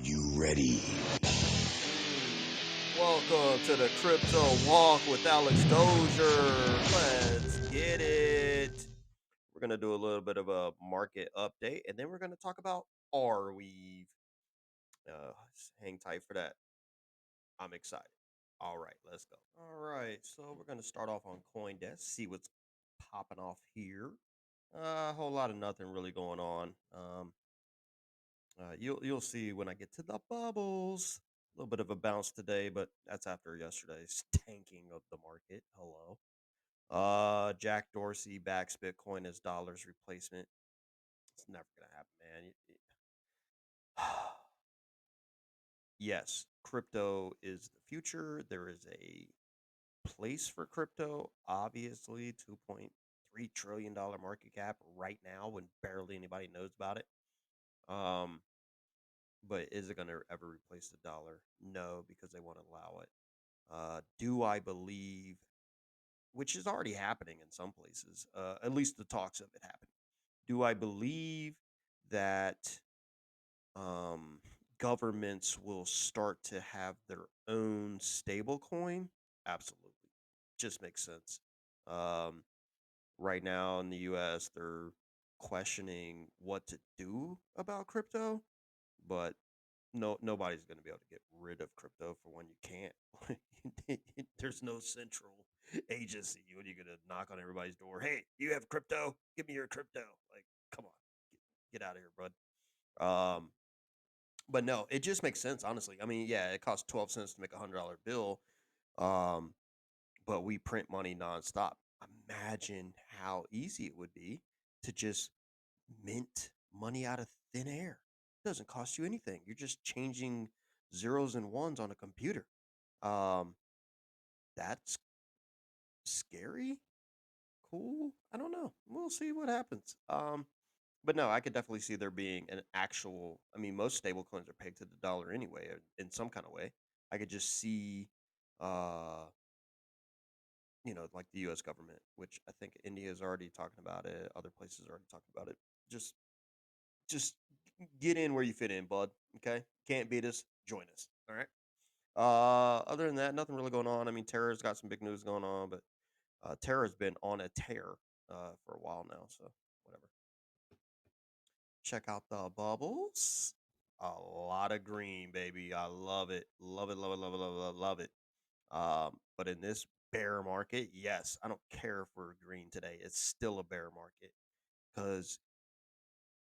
you ready? Welcome to the Crypto Walk with Alex Dozier. Let's get it. We're going to do a little bit of a market update and then we're going to talk about Arweave. Hang tight for that. I'm excited. All right, let's go. All right, so we're going to start off on CoinDesk, see what's popping off here. A whole lot of nothing really going on. You'll see when I get to the bubbles. A little bit of a bounce today, but that's after yesterday's tanking of the market. Hello. Jack Dorsey backs Bitcoin as dollars replacement. It's never gonna happen, man. Yes, crypto is the future. There is a place for crypto. Obviously, $2.3 trillion market cap right now when barely anybody knows about it. Um, but is it gonna ever replace the dollar? No, because they won't allow it. Do I believe, which is already happening in some places, at least the talks of it happening. Do I believe that um, governments will start to have their own stable coin? Absolutely. Just makes sense. Um, right now in the US, they're questioning what to do about crypto, but nobody's going to be able to get rid of crypto for when you can't. There's no central agency when you're going to knock on everybody's door. Hey, you have crypto? Give me your crypto. Like, come on, get out of here, bud. But no, it just makes sense, honestly. I mean, yeah, it costs 12 cents to make $100 bill, um, but we print money nonstop. Imagine how easy it would be to just mint money out of thin air. It doesn't cost you anything. You're just changing zeros and ones on a computer. Um, that's scary. Cool. I don't know. We'll see what happens. But no, I could definitely see there being an actual. I mean, most stable coins are pegged to the dollar anyway, in some kind of way. I could just see, uh, like the U.S. government, which I think India is already talking about it. Other places are already talking about it. Just get in where you fit in, bud. Okay, can't beat us. Join us. All right. Other than that, nothing really going on. I mean, Terra's got some big news going on, but Terra's been on a tear for a while now. So whatever. Check out the bubbles. A lot of green, baby. I love it. Love it. Love it. Love it. Love it. Love it. But in this bear market, yes, I don't care if we're green today. It's still a bear market because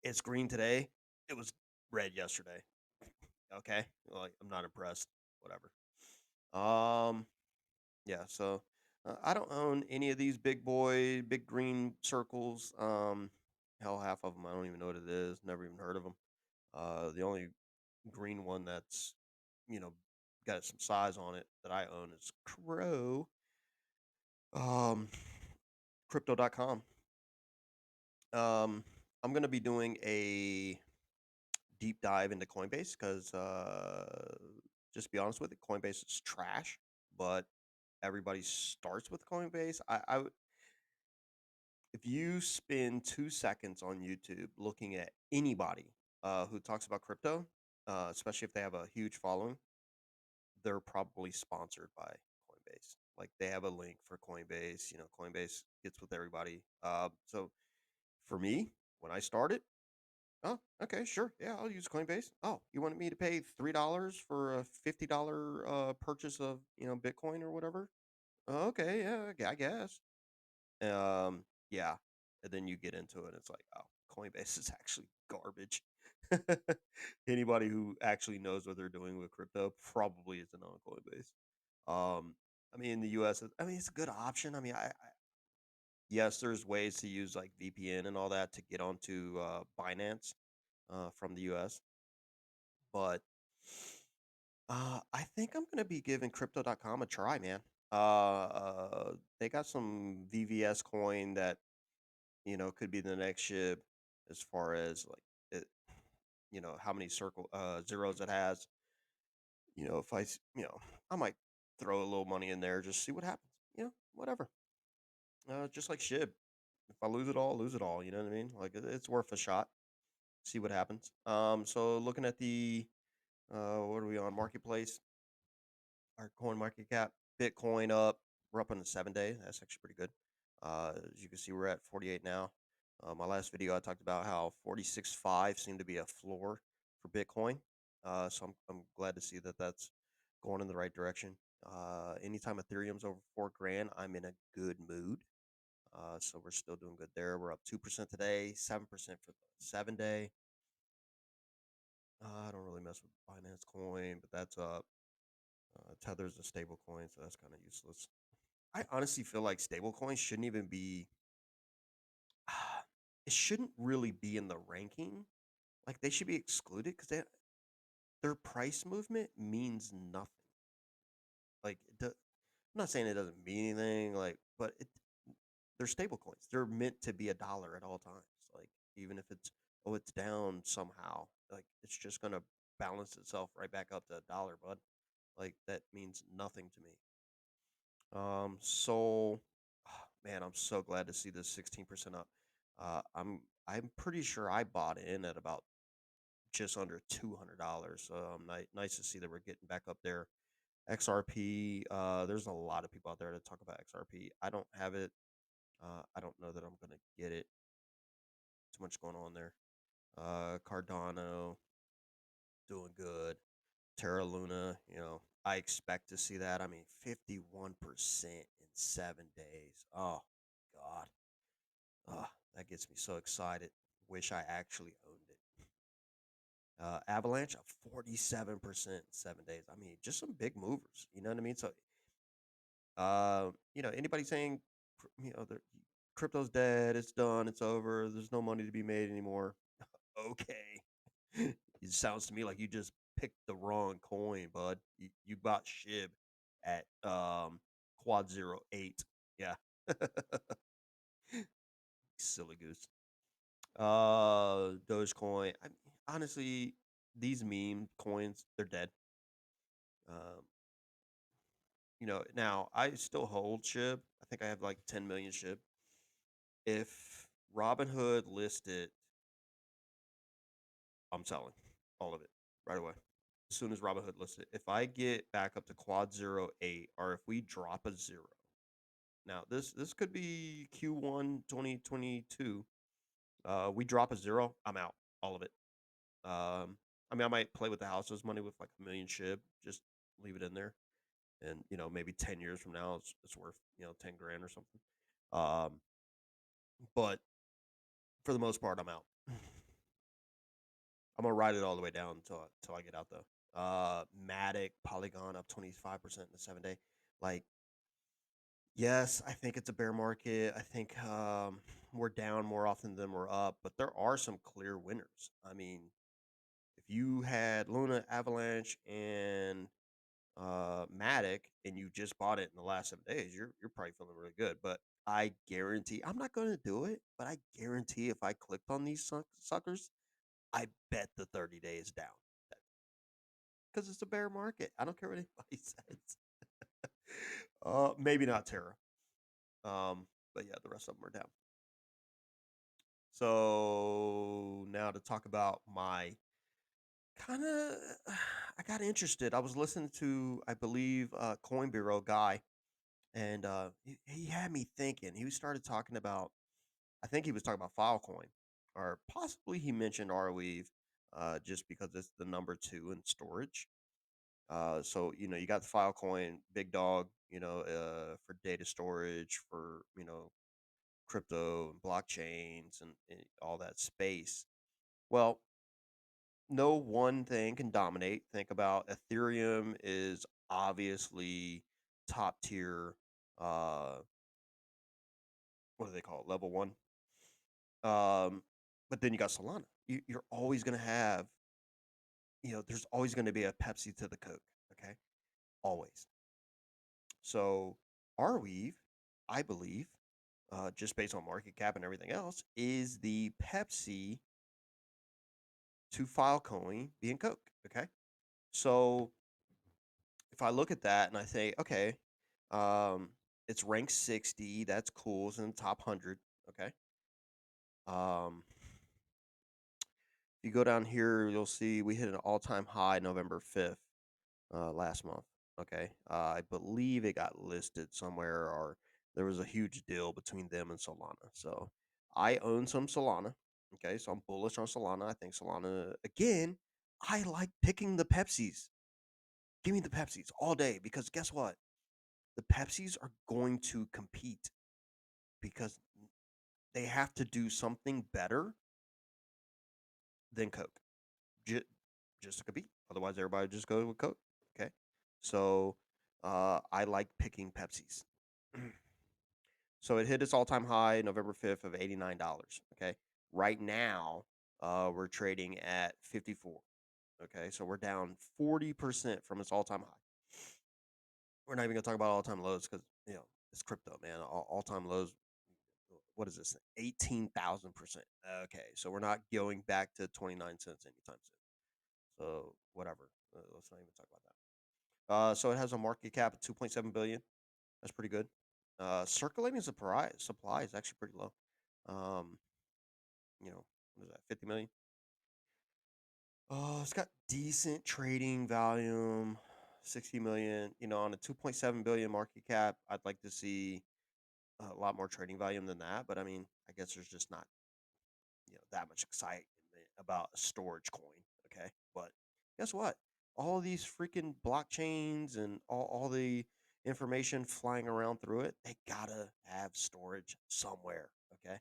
it's green today. It was red yesterday. Okay, like I'm not impressed. Whatever. Um, yeah. So I don't own any of these big green circles. Hell, half of them I don't even know what it is. Never even heard of them. The only green one that's you know got some size on it that I own is Crow. Um, Crypto.com. I'm gonna be doing a deep dive into Coinbase because just to be honest with it, Coinbase is trash, but everybody starts with Coinbase. If you spend 2 seconds on YouTube looking at anybody who talks about crypto, especially if they have a huge following, they're probably sponsored by Coinbase. Like they have a link for Coinbase. Coinbase gets with everybody. So for me, when I started, oh, okay, sure, yeah, I'll use Coinbase. Oh, you wanted me to pay $3 for a $50 purchase of Bitcoin or whatever? Okay, yeah, I guess. Yeah, and then you get into it, and it's like, oh, Coinbase is actually garbage. Anybody who actually knows what they're doing with crypto probably isn't on Coinbase. I mean, in the U.S., I mean, it's a good option. I mean, yes, there's ways to use like VPN and all that to get onto Binance from the US. But I think I'm gonna be giving Crypto.com a try, man. They got some VVS coin that could be the next SHIB as far as like it, how many circle zeros it has. If I might throw a little money in there, just see what happens. Whatever. Just like SHIB. If I lose it all, lose it all. You know what I mean? Like it's worth a shot. See what happens. So looking at the What are we on? Marketplace. Our coin market cap. Bitcoin up. We're up on the 7 day. That's actually pretty good. As you can see, we're at 48 now. My last video, I talked about how 46.5 seemed to be a floor for Bitcoin. So I'm glad to see that that's going in the right direction. Anytime Ethereum's over 4 grand, I'm in a good mood. So we're still doing good there. We're up 2% today, 7% for the 7 day. I don't really mess with Binance Coin, but that's up. Tether's a stable coin, so that's kind of useless. I honestly feel like stable coins shouldn't even be. It shouldn't really be in the ranking. Like they should be excluded because their price movement means nothing. Like I'm not saying it doesn't mean anything. Like, but they're stable coins. They're meant to be $1 at all times. Like even if it's down somehow, like it's just gonna balance itself right back up to $1, bud. Like that means nothing to me. So man, I'm so glad to see this 16% up. I'm pretty sure I bought in at about just under $200. Nice to see that we're getting back up there. XRP, there's a lot of people out there that talk about XRP. I don't have it. I don't know that I'm gonna get it. Too much going on there. Cardano doing good. Terra Luna, I expect to see that. I mean, 51% in 7 days. Oh God. That gets me so excited. Wish I actually owned it. Avalanche up 47% in 7 days. I mean, just some big movers. You know what I mean? So, anybody saying, crypto's dead, it's done, it's over, there's no money to be made anymore. Okay. It sounds to me like you just picked the wrong coin, bud. You bought SHIB at quad 08. Yeah. Silly goose. Dogecoin. I mean, honestly, these meme coins, they're dead. Um, now I still hold SHIB. I think I have like 10 million SHIB. If Robinhood listed, I'm selling all of it right away. As soon as Robinhood lists it. If I get back up to quad 08, or if we drop a zero. Now this could be Q1 2022. We drop a zero, I'm out. All of it. I mean, I might play with the house's money with like a million SHIB, just leave it in there, and maybe 10 years from now, it's worth 10 grand or something. Um, but for the most part, I'm out. I'm gonna ride it all the way down until I get out though. MATIC, Polygon up 25% in the 7 day. Like, yes, I think it's a bear market. I think we're down more often than we're up, but there are some clear winners. I mean, if you had Luna, Avalanche, and MATIC and you just bought it in the last 7 days, you're probably feeling really good. But I guarantee I'm not going to do it, but I guarantee if I clicked on these suckers, I bet the 30 days down because it's a bear market. I don't care what anybody says. Maybe not Terra. But yeah, the rest of them are down. So now to talk about my kind of, I got interested. I was listening to, I believe, Coin Bureau guy, and he had me thinking. He started talking about, I think he was talking about Filecoin, or possibly he mentioned Arweave, just because it's the number 2 in storage. So you got the Filecoin, big dog, for data storage, for crypto and blockchains and all that space. Well, no one thing can dominate. Think about Ethereum is obviously top tier. Uh, what do they call it? Level 1. But then you got Solana. You're always gonna have, there's always gonna be a Pepsi to the Coke. Okay, always. So Arweave, I believe, just based on market cap and everything else, is the Pepsi to Filecoin being Coke. Okay, so if I look at that and I say, okay, um, it's ranked 60, that's cool, it's in the top 100. Okay, um, If you go down here, you'll see we hit an all-time high November 5th last month. Okay. I believe it got listed somewhere, or there was a huge deal between them and Solana. So I own some Solana. Okay. So I'm bullish on Solana. I think Solana, again, I like picking the Pepsis. Give me the Pepsis all day, because guess what? The Pepsis are going to compete because they have to do something better than Coke, just, just to compete. Otherwise, everybody just goes with Coke. Okay. So I like picking Pepsis. So it hit its all-time high November 5th of $89. Okay. Right now, we're trading at 54. Okay. So we're down 40% from its all-time high. We're not even gonna talk about all-time lows because it's crypto, man. All-time lows. What is this? 18,000%. Okay. So we're not going back to 29 cents anytime soon. So whatever. Let's not even talk about that. So it has a market cap of 2.7 billion. That's pretty good. Circulating supply is actually pretty low. Um, what is that? 50 million. It's got decent trading volume, 60 million. On a 2.7 billion market cap, I'd like to see a lot more trading volume than that. But I mean, I guess there's just not that much excitement about a storage coin. Okay, but guess what? All these freaking blockchains and all the information flying around through it, they gotta have storage somewhere. Okay.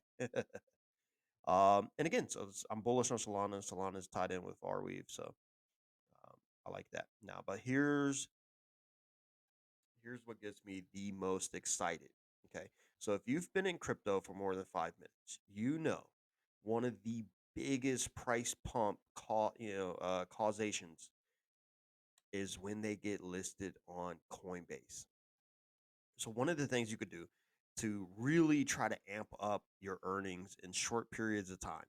And again, so I'm bullish on Solana. Solana is tied in with Arweave, so I like that. Now, but here's what gets me the most excited. Okay. So if you've been in crypto for more than 5 minutes, one of the biggest price pump causations is when they get listed on Coinbase. So one of the things you could do to really try to amp up your earnings in short periods of time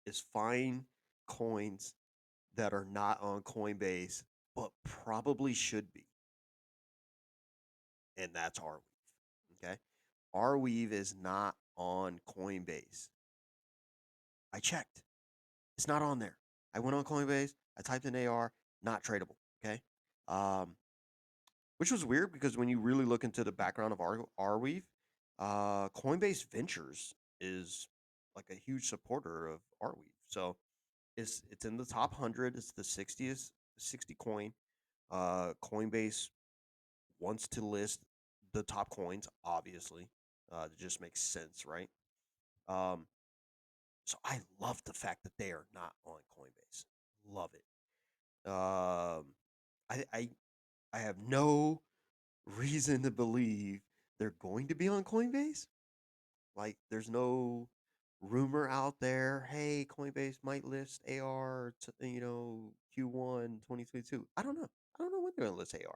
is find coins that are not on Coinbase but probably should be, and that's Arweave. Okay. Arweave is not on Coinbase. I checked. It's not on there. I went on Coinbase. I typed in AR, not tradable. Okay. Um, which was weird because when you really look into the background of Arweave, Coinbase Ventures is like a huge supporter of Arweave. So it's in the top 100. It's the 60 coin. Coinbase wants to list the top coins, obviously. It just makes sense, right? Um, so I love the fact that they are not on Coinbase. Love it. I I have no reason to believe they're going to be on Coinbase. Like, there's no rumor out there. Hey, Coinbase might list AR. Q1 2022. I don't know. I don't know when they're gonna list AR,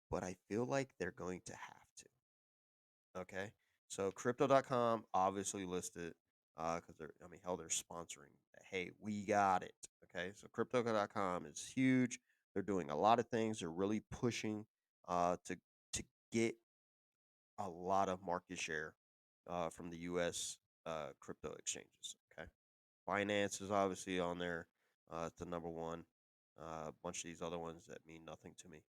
but I feel like they're going to have to. Okay. So crypto.com obviously listed because hell, they're sponsoring. Hey, we got it. Okay. So crypto.com is huge. They're doing a lot of things. They're really pushing to get a lot of market share from the US crypto exchanges. Okay. Finance is obviously on there. It's the number one. A bunch of these other ones that mean nothing to me.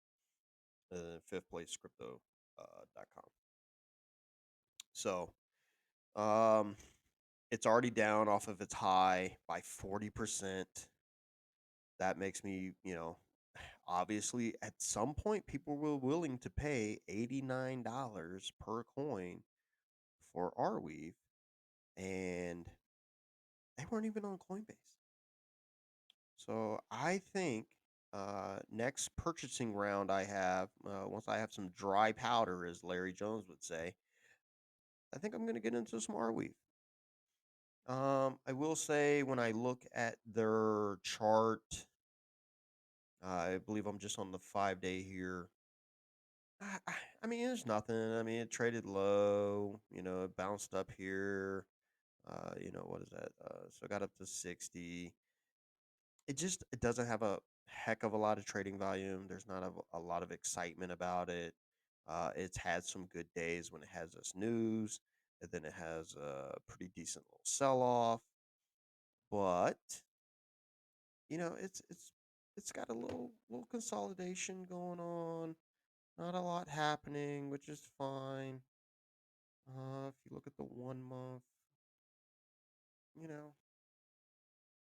Fifth place, crypto.com. So, um, it's already down off of its high by 40%. That makes me, obviously at some point people were willing to pay $89 per coin for Arweave, and they weren't even on Coinbase. So I think next purchasing round I have, once I have some dry powder, as Larry Jones would say, I think I'm going to get into some Arweave. I will say when I look at their chart, I believe I'm just on the 5 day here. I mean, it's nothing. I mean, it traded low. It bounced up here. What is that? So it got up to 60. It doesn't have a heck of a lot of trading volume. There's not a lot of excitement about it. It's had some good days when it has us news. and then it has a pretty decent little sell off. But it's got a little consolidation going on. Not a lot happening, which is fine. If you look at the 1 month, you know,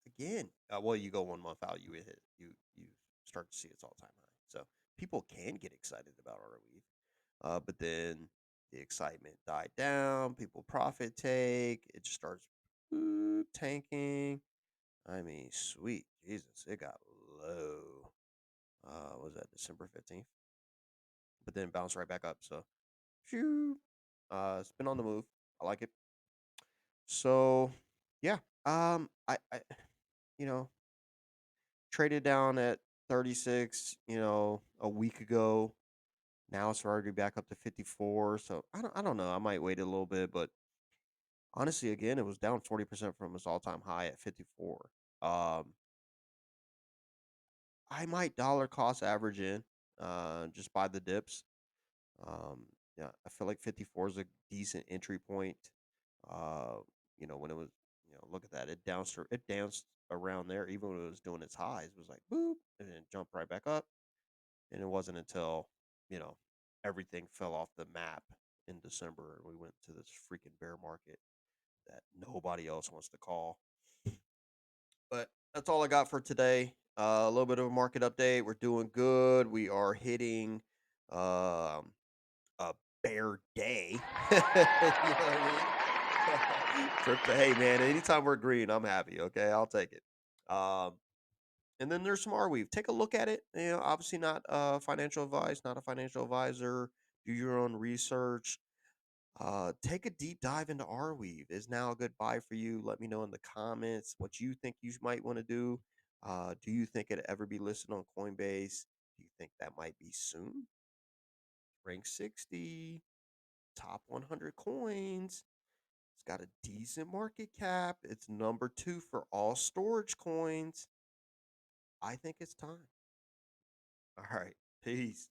again, well, you go 1 month out, you start to see its all time high. So people can get excited about Arweave, but then the excitement died down. People profit take. It just starts tanking. I mean, sweet Jesus, it got low. Was that December 15th? But then bounced right back up. So, phew. It's been on the move. I like it. So, yeah. I you know, traded down at 36, a week ago. Now it's already back up to 54. So I don't know. I might wait a little bit, but honestly, again, it was down 40% from its all-time high at 54. Um, I might dollar cost average in, just buy the dips. Um, yeah, I feel like 54 is a decent entry point. Uh, when it was, look at that. It danced around there, even when it was doing its highs. It was like boop, and then jumped right back up. And it wasn't until, you know, everything fell off the map in December and we went to this freaking bear market that nobody else wants to call. But that's all I got for today. A little bit of a market update. We're doing good. We are hitting um, a bear day. You know what I mean? Hey man, anytime we're green, I'm happy. Okay, I'll take it. Um, and then there's some Arweave. Take a look at it. Obviously not financial advice, not a financial advisor. Do your own research. Take a deep dive into Arweave. Is now a good buy for you? Let me know in the comments what you think you might want to do. Do you think it'll ever be listed on Coinbase? Do you think that might be soon? Rank 60, top 100 coins. It's got a decent market cap. It's number 2 for all storage coins. I think it's time. All right. Peace.